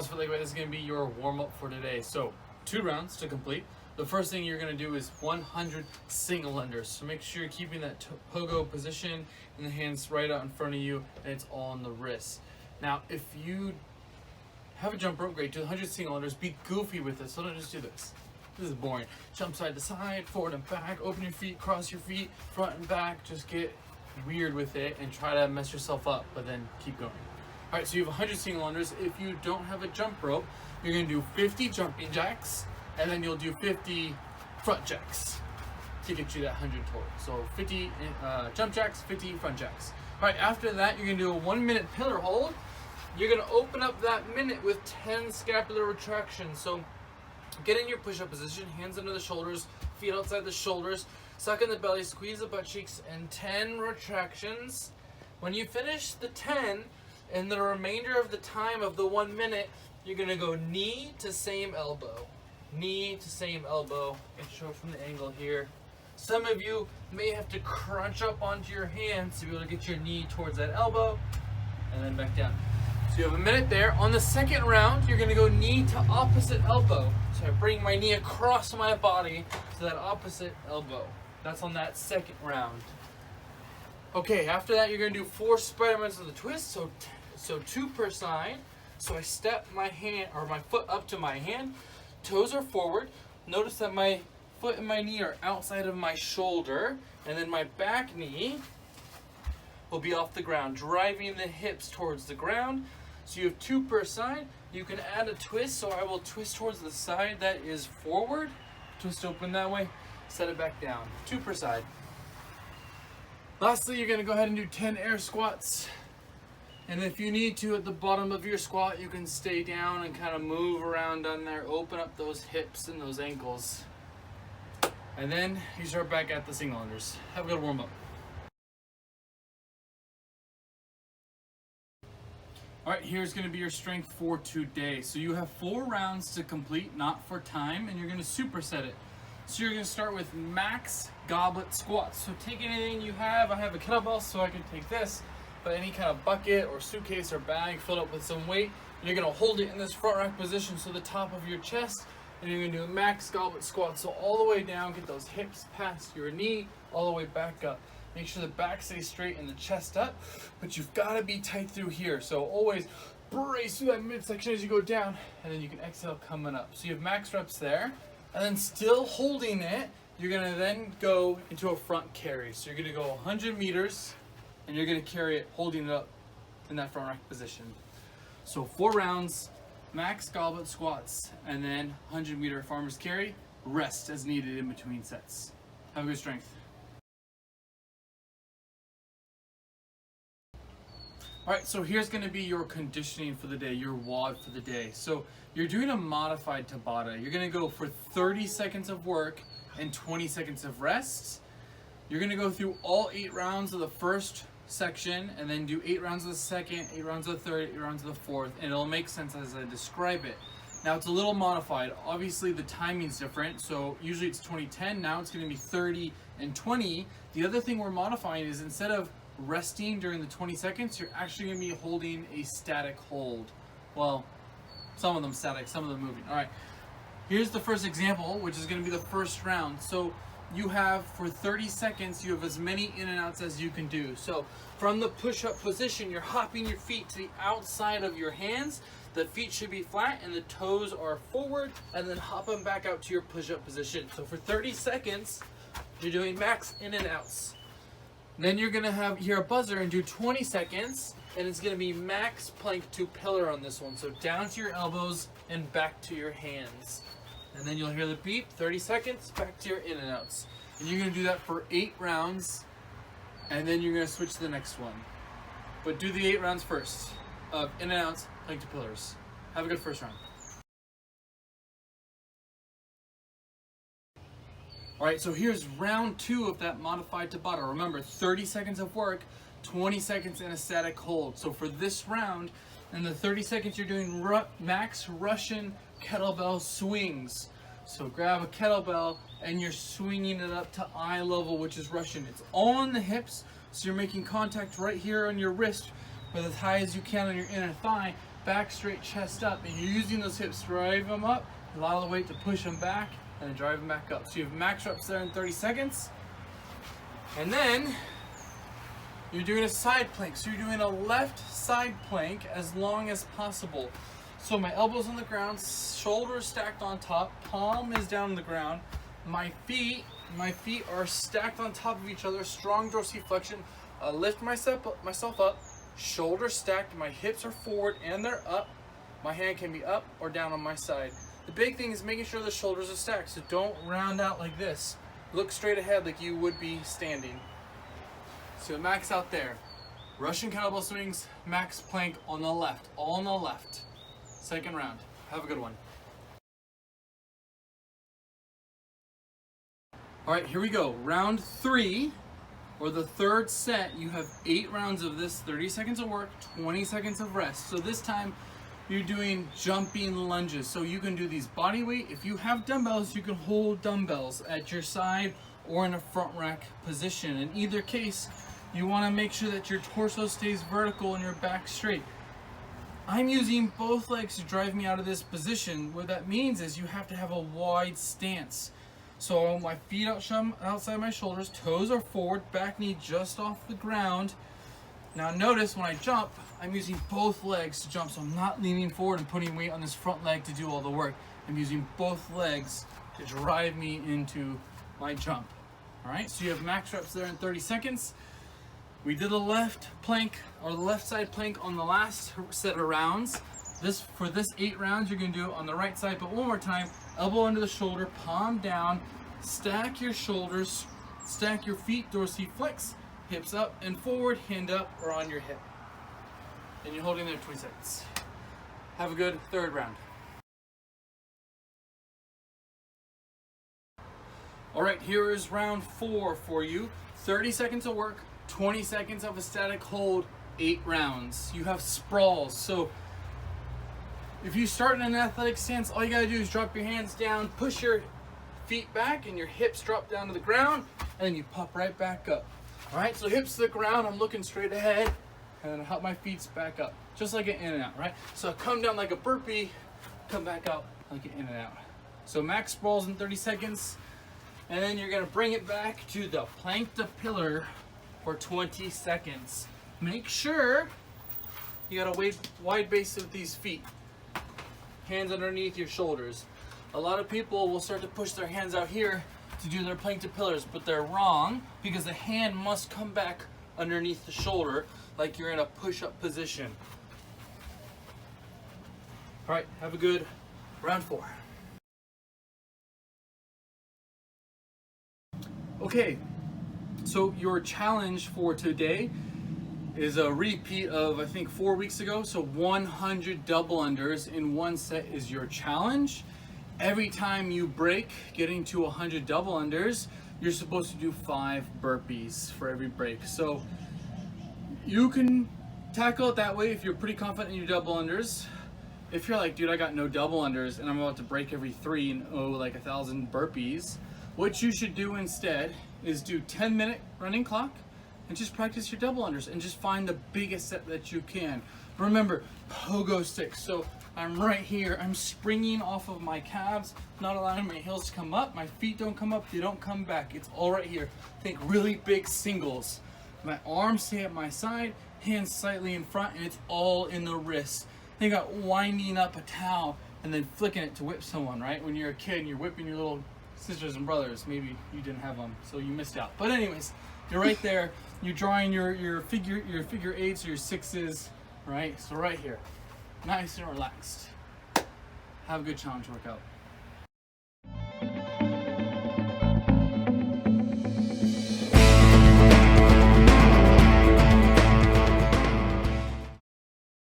CrossFit Leg Weight. This is going to be your warm-up for today. So 2 rounds to complete. The first thing you're going to do is 100 single unders. So make sure you're keeping that pogo position and the hands right out in front of you, and it's all on the wrists. Now, if you have a jump rope, great. Do 100 single unders. Be goofy with it. So don't just do this. This is boring. Jump side to side, forward and back, open your feet, cross your feet, front and back. Just get weird with it and try to mess yourself up, but then keep going. All right, so you have 100 single unders. If you don't have a jump rope, you're gonna do 50 jumping jacks, and then you'll do 50 front jacks to get you that 100 total. So 50 jump jacks, 50 front jacks. All right, after that, you're gonna do a 1-minute pillar hold. You're gonna open up that minute with 10 scapular retractions. So get in your push-up position, hands under the shoulders, feet outside the shoulders, suck in the belly, squeeze the butt cheeks, and 10 retractions. When you finish the 10, in the remainder of the time of the 1 minute, you're gonna go knee to same elbow. Knee to same elbow. And show from the angle here. Some of you may have to crunch up onto your hands to be able to get your knee towards that elbow, and then back down. So you have a minute there. On the second round, you're gonna go knee to opposite elbow. So I bring my knee across my body to that opposite elbow. That's on that second round. Okay, after that, you're gonna do 4 Spidermans with a twist, so 2 per side. So I step my hand or my foot up to my hand, toes are forward. Notice that my foot and my knee are outside of my shoulder, and then my back knee will be off the ground, driving the hips towards the ground. So you have 2 per side. You can add a twist, so I will twist towards the side that is forward, twist open that way, set it back down. 2 per side. Lastly, you're gonna go ahead and do 10 air squats. And if you need to, at the bottom of your squat, you can stay down and kind of move around on there, open up those hips and those ankles. And then you start back at the single unders. Have a good warm up. All right, here's gonna be your strength for today. So you have 4 rounds to complete, not for time, and you're gonna superset it. So you're gonna start with max goblet squats. So take anything you have. I have a kettlebell, so I can take this, but any kind of bucket or suitcase or bag filled up with some weight, you're gonna hold it in this front rack position, so the top of your chest, and you're gonna do a max goblet squat. So all the way down, get those hips past your knee, all the way back up. Make sure the back stays straight and the chest up, but you've gotta be tight through here. So always brace through that midsection as you go down, and then you can exhale coming up. So you have max reps there, and then still holding it, you're gonna then go into a front carry. So you're gonna go 100 meters, and you're gonna carry it, holding it up in that front rack position. So 4 rounds, max goblet squats, and then 100-meter farmer's carry, rest as needed in between sets. Have a good strength. All right, so here's gonna be your conditioning for the day, your WOD for the day. So you're doing a modified Tabata. You're gonna go for 30 seconds of work and 20 seconds of rest. You're gonna go through all 8 rounds of the first section, and then do 8 rounds of the second, 8 rounds of the third, 8 rounds of the fourth, and it'll make sense as I describe it. Now it's a little modified. Obviously the timing's different, so usually it's 20-10, now it's gonna be 30 and 20. The other thing we're modifying is instead of resting during the 20 seconds, you're actually gonna be holding a static hold. Well, some of them static, some of them moving. All right, here's the first example, which is gonna be the first round. So you have, for 30 seconds, you have as many in and outs as you can do. So from the push-up position, you're hopping your feet to the outside of your hands. The feet should be flat and the toes are forward, and then hop them back out to your push-up position. So for 30 seconds, you're doing max in and outs. Then you're gonna hear a buzzer and do 20 seconds, and it's gonna be max plank to pillar on this one. So down to your elbows and back to your hands. And then you'll hear the beep, 30 seconds, back to your in and outs. And you're gonna do that for 8 rounds, and then you're gonna switch to the next one. But do the 8 rounds first of in and outs, plank to pillars. Have a good first round. All right, so here's round 2 of that modified Tabata. Remember, 30 seconds of work, 20 seconds in a static hold. So for this round, in the 30 seconds, you're doing max Russian kettlebell swings. So grab a kettlebell and you're swinging it up to eye level, which is Russian. It's on the hips, so you're making contact right here on your wrist with as high as you can on your inner thigh, back straight, chest up, and you're using those hips to drive them up, a lot of the weight to push them back, and then drive them back up. So you have max reps there in 30 seconds. And then you're doing a side plank. So you're doing a left side plank as long as possible. So my elbows on the ground, shoulders stacked on top, palm is down on the ground. My feet are stacked on top of each other, strong dorsiflexion. I lift myself up, shoulders stacked, my hips are forward and they're up. My hand can be up or down on my side. The big thing is making sure the shoulders are stacked, so don't round out like this. Look straight ahead like you would be standing. So max out there. Russian kettlebell swings, max plank on the left, all on the left. Second round. Have a good one. All right, here we go. Round 3, or the third set. You have 8 rounds of this, 30 seconds of work, 20 seconds of rest. So this time you're doing jumping lunges. So you can do these body weight. If you have dumbbells, you can hold dumbbells at your side or in a front rack position. In either case, you want to make sure that your torso stays vertical and your back straight. I'm using both legs to drive me out of this position. What that means is you have to have a wide stance. So my feet outside my shoulders, toes are forward, back knee just off the ground. Now notice when I jump, I'm using both legs to jump, so I'm not leaning forward and putting weight on this front leg to do all the work. I'm using both legs to drive me into my jump. All right, so you have max reps there in 30 seconds. We did a left plank, or the left side plank on the last set of rounds. For this 8 rounds, you're gonna do it on the right side, but one more time, elbow under the shoulder, palm down, stack your shoulders, stack your feet, dorsiflex, hips up and forward, hand up or on your hip. And you're holding there 20 seconds. Have a good third round. All right, here is round 4 for you. 30 seconds of work, 20 seconds of a static hold, 8 rounds. You have sprawls. So if you start in an athletic stance, all you gotta do is drop your hands down, push your feet back and your hips drop down to the ground, and then you pop right back up. All right, so hips to the ground, I'm looking straight ahead, and then help my feet back up, just like an in and out, right? So come down like a burpee, come back out like an in and out. So max sprawls in 30 seconds, and then you're gonna bring it back to the plank to pillar for 20 seconds. Make sure you got a wide base of these feet. Hands underneath your shoulders. A lot of people will start to push their hands out here to do their plank to pillars, but they're wrong because the hand must come back underneath the shoulder like you're in a push-up position. All right, have a good round 4. Okay, so your challenge for today is a repeat of, I think, 4 weeks ago. So 100 double unders in one set is your challenge. Every time you break, getting to 100 double unders, you're supposed to do 5 burpees for every break. So you can tackle it that way if you're pretty confident in your double unders. If you're like, dude, I got no double unders and I'm about to break every 3 and like 1,000 burpees, what you should do instead is do 10-minute running clock and just practice your double unders and just find the biggest set that you can. Remember, pogo sticks. So I'm right here, I'm springing off of my calves, not allowing my heels to come up, my feet don't come up, they don't come back. It's all right here. Think really big singles. My arms stay at my side, hands slightly in front, and it's all in the wrists. Think about winding up a towel and then flicking it to whip someone, right? When you're a kid and you're whipping your little sisters and brothers, maybe you didn't have them, so you missed out. But anyways, you're right there, you're drawing your figure 8s or your 6s, right? So right here, nice and relaxed. Have a good challenge workout.